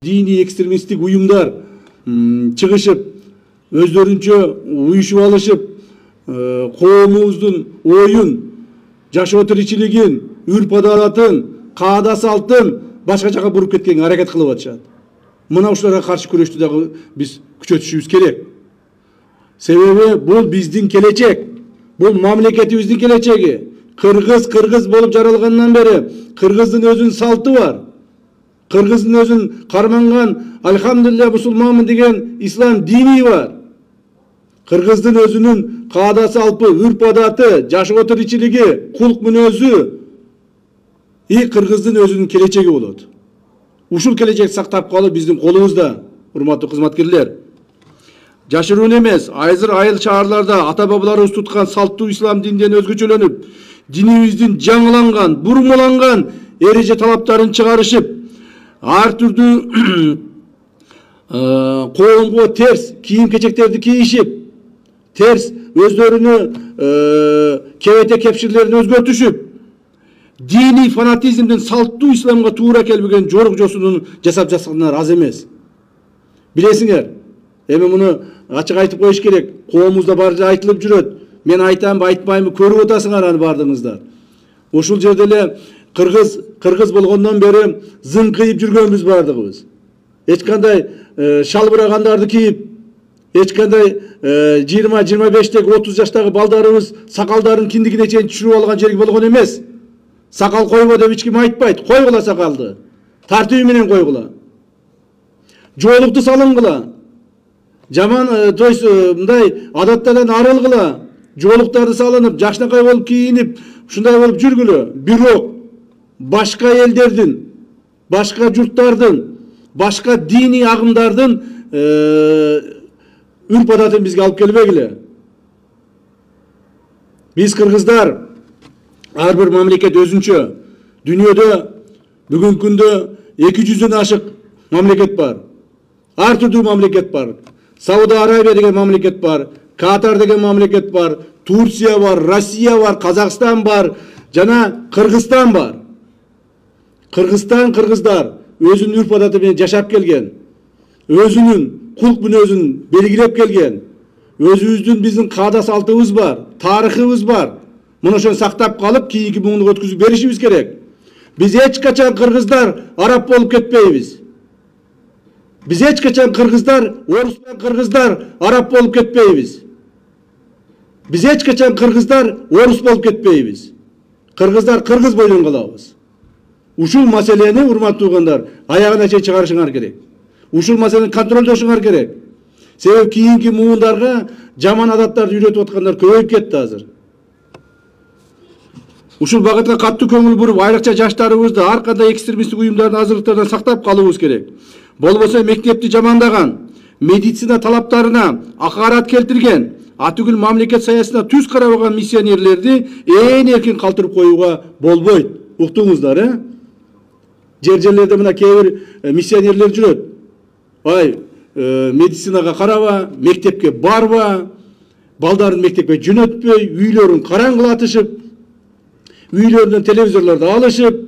dini ekstremistik uyumlar çıkışıp, özlörünчө uyuşup alışıp, коомубуздун оюн, жашоо тиричилигин, үрп адалатын, каада салтын башка жака буруп кеткенге аракет кылып атышат. Мына ушуларга каршы күрөштү дагы биз күчөтүшүбүз керек. Себеби бул биздин келечек, бул мамлекетибиздин келечеги. Кыргыз болуп жаралгандан бери кыргыздын өзүнүн салты бар. Кыргыздын өзүн карманган альхамдулилля мусулманмын деген ислам дини бар. Кыргыздын өзүнүн каада салпы, үрп адаты, жашоо тиричилиги, кулк мүнөзү кыргыздын өзүнүн келечеги болот. Ушул келечекти сактап калуу биздин колубузда, урматтуу кызматкерлер. Жашыруун эмес, азыр айыл шаарларда ата бабаларыбыз туткан салттуу ислам динден өзгөчөлөнүп, динибиздин жаңыланган, бурмаланган эреже талаптарын чыгарышып, ар түрдүү коомго терс кийим-кечектерди кийишип, терс өздөрүнүн кебете кепширлерин өзгөртүшүп, дини фанатизмдин салттуу исламга туура келбеген жорук жосунун жасап жаткандар аз эмес. Билесиңер, эми муну ачык айтып коюш керек. Коомубузда бар эле айтылып жүрөт. Мен айтамбы, айтпаймбы, көрүп атасыңар аны бардыгыңыздар. Ушул жерде эле кыргыз болгондон бери зыңкыйып жүргөнбүз бардыгыбыз. Эч кандай шалбырагандарды кийип, эч кандай 20-25 30 жаштагы балдарыбыз сакалдарын киндигине чейин түшүрүп алган жерги болгон эмес. Сакал койбо деп эч ким айтпайт. Койгула сакалды. Тартиби менен койгула. Жоолукту салынгыла. Жаман, то есть мындай адаттардан арылгыла. Жоолуктарды салынып, жакшынакай болуп кийинип, ушундай болуп жүргүлө. Бирок башка элдердин, башка журттардын, башка дини агымдардын үрп адатын бизге алып келбегиле. Биз кыргыздар ар бир мамлекет өзүнчө. Дүйнөдө бүгүнкү күндө 200дөн ашык мамлекет бар. Ар түрдүү мамлекет бар. Сауд Арабия деген мамлекет бар, Катар деген мамлекет бар, Турция бар, Россия бар, Казакстан бар, жана Кыргызстан бар. Кыргыздар өзүнүн үрп адаты менен жашап келген, өзүнүн кулк мүнөзүн белгилеп келген, өзүбүздүн биздин каада салтыбыз бар, тарыхыбыз бар. Муну ошону сактап калып, кийинки муңдук өткүзүп беришибиз керек. Биз эч качан кыргыздар араб болуп кетпейбиз. Биз эч качан кыргыздар, орус менен кыргыздар араб болуп кетпейбиз. Биз эч качан кыргыздар орус болуп кетпейбиз. Кыргыздар кыргыз бойдон калабыз. Ушул маселени, урматтуу угандар, аягына чейин чыгарышыңар керек. Ушул маселени контролдошуңар керек. Себеби кийинки муундарга жаман адаттарды үйрөтүп аткандар көбөйүп кетти азыр. Ушул багытка катуу көңүл буруп, айрыкча жаштарыбызды ар кандай экстремисттик уюмдардын азырлыктарынан сактап калуубуз керек. Болбосо мектепти жамандаган, медицина талаптарына акарат келтирген, атүгүл мамлекет саясатына түз карабаган миссионерлерди ээн эркин калтырып коюуга болбойт. Уктуңуздар, жерлерде мына кээ бир миссионерлер жүрөт. Ай, медицинага караба, мектепке барба, балдарын мектепке жөнөтпөй, үйлөрүн караңгылатышып, үйлөрүнөн телевизорлорду алышып,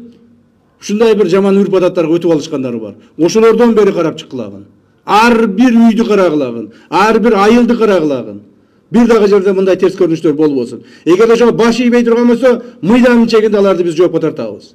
ушундай бир жаман үрп адаттарга өтүп алышкандары бар. Ошолордон бери карап чыккылагын. Ар бир үйдү карагылагын, ар бир айылды карагылагын. Бир дагы жерде мындай терс көрүнүштөр болбосун. Эгер ошо баш ийбей турган болсо, мыйдамын чегинде аларды биз жоопко тартабыз.